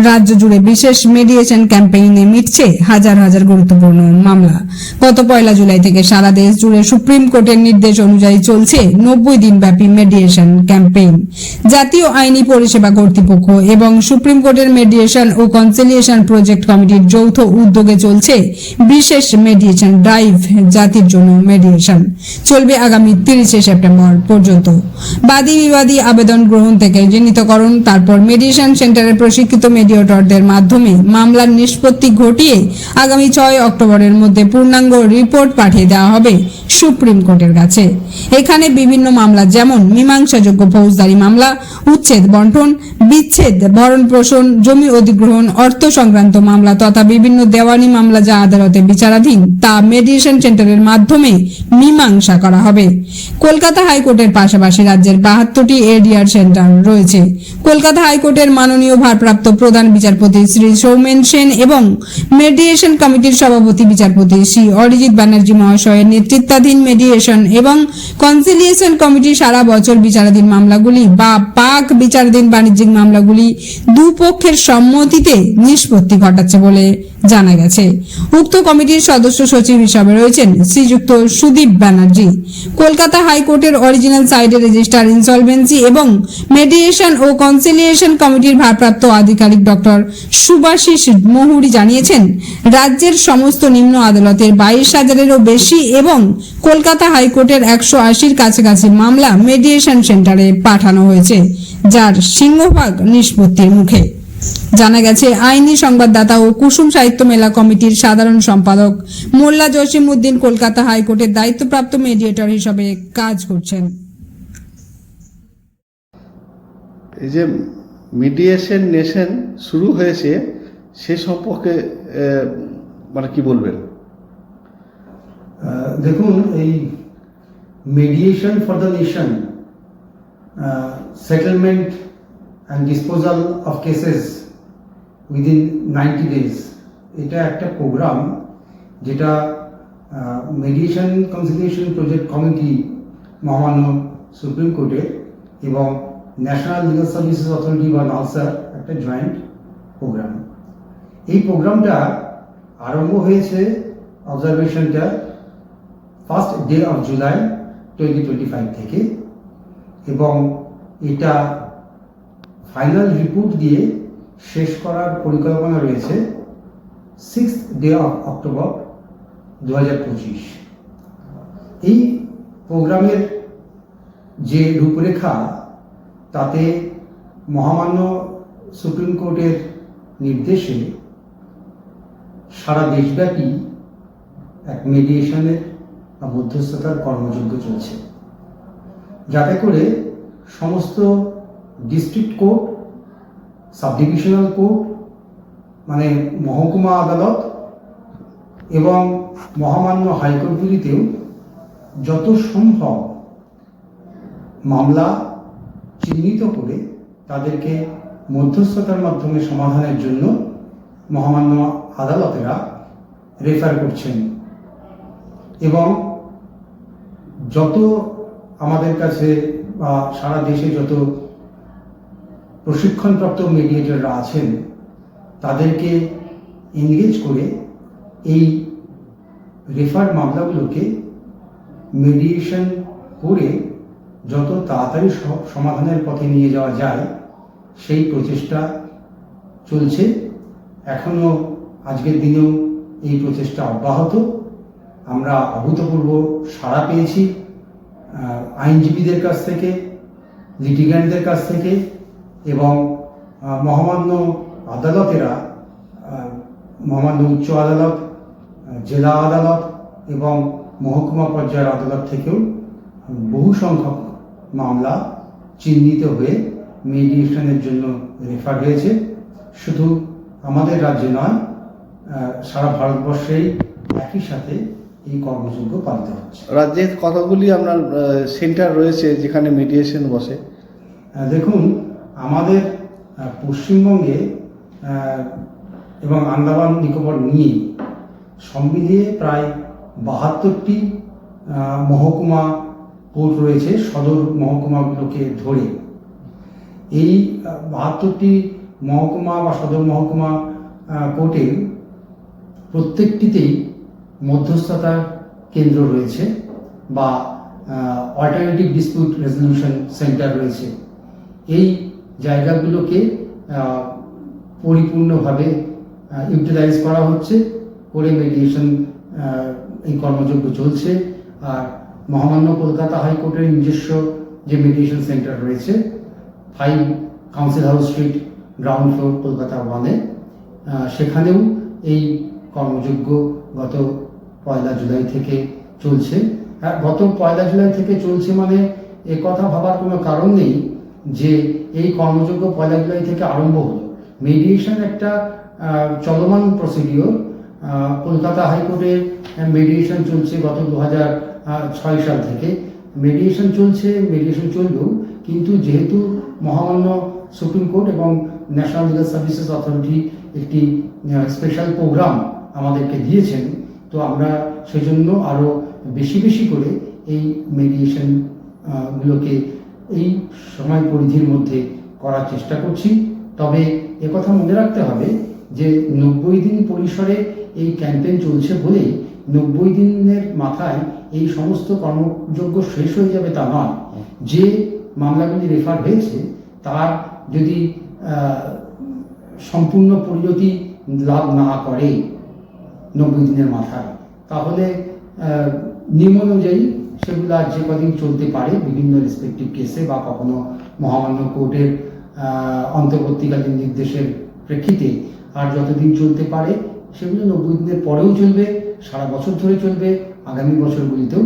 রাজ্য জুড়ে বিশেষ মেডিয়েশন ক্যাম্পেইনে মিটছে হাজার হাজার গুরুত্বপূর্ণ মামলা। গত 1 জুলাই থেকে সারা দেশ জুড়ে সুপ্রিম কোর্টের নির্দেশ অনুযায়ী চলছে 90 দিন ব্যাপী মেডিয়েশন ক্যাম্পেইন। জাতীয় আইনি পরিষেবা কর্তৃপক্ষ এবং সুপ্রিম কোর্টের মেডিয়েশন ও কনসিলিয়েশন প্রজেক্ট কমিটির যৌথ উদ্যোগে চলছে বিশেষ মেডিয়েশন ড্রাইভ। জাতির জন্য মেডিয়েশন চলবে আগামী 30 সেপ্টেম্বর পর্যন্ত। বাদী বিবাদী আবেদন গ্রহণ থেকে চিহ্নিতকরণ, তারপর মেডিয়েশন সেন্টারের প্রশিক্ষিত মেডিয়েটরদের মাধ্যমে মামলার নিষ্পত্তি ঘটিয়ে আগামী 6 অক্টোবরের মধ্যে পূর্ণাঙ্গ রিপোর্ট পাঠিয়ে দেওয়া হবে সুপ্রিম কোর্টের কাছে। এখানে বিভিন্ন মামলা যেমন মীমাংসাযোগ্য ফৌজদারি মামলা, উচ্ছেদ বন্টন, বিচ্ছেদ, ভরণ পোষণ, জমি অধিগ্রহণ, অর্থ সংক্রান্ত মামলা তথা বিভিন্ন দেওয়ানি মামলা যা আদালতে বিচারাধীন তা মেডিয়েশন সেন্টারের মাধ্যমে মীমাংসা করা হবে। কলকাতা হাইকোর্টের পাশাপাশি রাজ্যের 72টি এডিআর সেন্টার রয়েছে। কলকাতা হাইকোর্টের মাননীয় ভারপ্রাপ্ত প্রধান বিচারপতি শ্রী সৌমেন সেন এবং মেডিয়েশন কমিটির সভাপতি বিচারপতি শ্রী অরিজিৎ ব্যানার্জি মহাশয়ের নেতৃত্বাধীন মেডিয়েশন এবং কনসিলিয়েশন কমিটি সারা বছর বিচারাধীন মামলাগুলি বা পাক বিচারাধীন বাণিজ্যিক মামলাগুলি দুপক্ষের সম্মতিতে নিষ্পত্তি ঘটাচ্ছে বলে জানা গেছে। উক্ত কমিটির সদস্য সচিব হিসাবে রয়েছেন শ্রীযুক্ত সুদীপ ব্যানার্জি। কলকাতা হাইকোর্টের অরিজিনাল সাইডে রেজিস্ট্রার ইনসলভেন্সি এবং মেডিয়েশন ও কনসিলিয়েশন কমিটির ভারপ্রাপ্ত আধিকারিক ডক্টর সুভাশিস মহুরি জানিয়েছেন, রাজ্যের সমস্ত নিম্ন আদালতের 22,000-এরও বেশি এবং কলকাতা হাইকোর্টের 180-র কাছাকাছি মামলা মেডিয়েশন সেন্টারে পাঠানো হয়েছে, যার সিংহভাগ নিষ্পত্তির মুখে। জানা গেছে, আইনি সংবাদদাতা ও কুসুম সাহিত্য মেলা কমিটির সাধারণ সম্পাদক মোল্লা জসিম উদ্দিন কলকাতা হাইকোর্টের দায়িত্বপ্রাপ্ত মেডিয়েটর হিসেবে কাজ করছেন। এই যে মিডিয়েশন নেশন শুরু হয়েছে সে সম্পর্কে মানে কি বলবেন? দেখুন, এই mediation for the nation, settlement and disposal of cases within 90 days, এটা একটা প্রোগ্রাম যেটা মেডিয়েশন কনসিলিয়েশন প্রজেক্ট কমিটি মহামান্য সুপ্রিম কোর্টের এবং ন্যাশনাল লিগাল সার্ভিসেস অথরিটি বা নালসার একটা জয়েন্ট প্রোগ্রাম। এই প্রোগ্রামটা আরম্ভ হয়েছে অবজারভেশনটা 1st ডে অফ জুলাই 2025 থেকে এবং এটা ফাইনাল রিপোর্ট দিয়ে শেষ করার পরিকল্পনা রয়েছে 6th ডে অফ অক্টোবর 2025। এই প্রোগ্রামের যে রূপরেখা তাতে মহামান্য সুপ্রিম কোর্টের নির্দেশে সারা দেশব্যাপী এক মেডিয়েশনের বা মধ্যস্থতার কর্মযজ্ঞ চলছে, যাতে করে সমস্ত ডিস্ট্রিক্ট কোর্ট, সাবডিভিশনাল কোর্ট মানে মহকুমা আদালত এবং মহামান্য হাইকোর্টগুলিতেও যত সম্ভব মামলা চিহ্নিত করে তাদেরকে মধ্যস্থতার মাধ্যমে সমাধানের জন্য মহামান্য আদালতেরা রেফার করছেন এবং যত আমাদের কাছে বা সারা দেশে যত প্রশিক্ষণপ্রাপ্ত মেডিয়েটররা আছেন তাদেরকে এনগেজ করে এই রেফার মামলাগুলোকে মেডিয়েশন করে যত তাড়াতাড়ি সমাধানের পথে নিয়ে যাওয়া যায় সেই প্রচেষ্টা চলছে। এখনও আজকের দিনেও এই প্রচেষ্টা অব্যাহত। আমরা অভূতপূর্ব সাড়া পেয়েছি আইনজীবীদের কাছ থেকে, লিটিগ্যান্টদের কাছ থেকে এবং মহামান্য আদালতেরা, মহামান্য উচ্চ আদালত, জেলা আদালত এবং মহকুমা পর্যায়ের আদালত থেকেও বহু সংখ্যক মামলা চিহ্নিত হয়ে মেডিয়েশনের জন্য রেফার হয়েছে। শুধু আমাদের রাজ্যে নয়, সারা ভারতবর্ষেই একই সাথে এই কর্মযজ্ঞ পালিত হচ্ছে। রাজ্যের কতগুলি আপনার সেন্টার রয়েছে যেখানে মেডিয়েশন বসে? দেখুন, আমাদের পশ্চিমবঙ্গে এবং আন্দামান নিকোবর নিয়ে সম্মিলিয়ে প্রায় 72টি মহকুমা কোর্ট রয়েছে, সদর মহকুমাগুলোকে ধরে। এই 72টি মহকুমা বা সদর মহকুমা কোর্টের প্রত্যেকটিতেই মধ্যস্থতার কেন্দ্র রয়েছে বা অল্টারনেটিভ ডিসপিউট রেজলিউশন সেন্টার রয়েছে। এই জায়গাগুলোকে পরিপূর্ণভাবে ইউটিলাইজ করা হচ্ছে, করে মেডিয়েশন এই কর্মযজ্ঞ চলছে। আর মহামান্য কলকাতা হাইকোর্টের নিজস্ব যে মেডিয়েশন সেন্টার রয়েছে 5 council house street, ground floor, Kolkata 1-এ, সেখানেও এই কর্মযজ্ঞ গত 1 জুলাই থেকে চলছে। গত 1 জুলাই থেকে চলছে মানে এ কথা ভাবার কোনো কারণ নেই যে এই কর্মযজ্ঞ 1 জুলাই থেকে আরম্ভ হলো। মেডিয়েশন একটা চলমান প্রসিডিওর। কলকাতা হাইকোর্টের মেডিয়েশন চলছে গত 2006 সাল থেকে। মেডিয়েশন চললেও কিন্তু যেহেতু মহামান্য সুপ্রিম কোর্ট এবং ন্যাশনাল লিগাল সার্ভিসেস অথরিটি একটি স্পেশাল প্রোগ্রাম আমাদেরকে দিয়েছেন, তো আমরা সেজন্য আরও বেশি করে এই মেডিয়েশন গুলোকে এই সময় পরিধির মধ্যে করার চেষ্টা করছি। তবে একথা মনে রাখতে হবে যে 90 দিন পরিসরে এই ক্যাম্পেইন চলছে বলেই 90 দিনের মাথায় এই সমস্ত কর্মযজ্ঞ শেষ হয়ে যাবে তা নয়। যে মামলাগুলি রেফার হয়েছে তার যদি সম্পূর্ণ পরিণতি লাভ না করে 90 দিনের মাথায়, তাহলে নিয়ম অনুযায়ী সেগুলো আর যে কদিন চলতে পারে বিভিন্ন রেসপেক্টিভ কেসে বা কখনো মহামান্য কোর্টের অন্তর্বর্তীকালীন নির্দেশের প্রেক্ষিতে আর যতদিন চলতে পারে সেগুলো 90 দিনের পরেও চলবে, সারা বছর ধরে চলবে, আগামী বছরগুলিতেও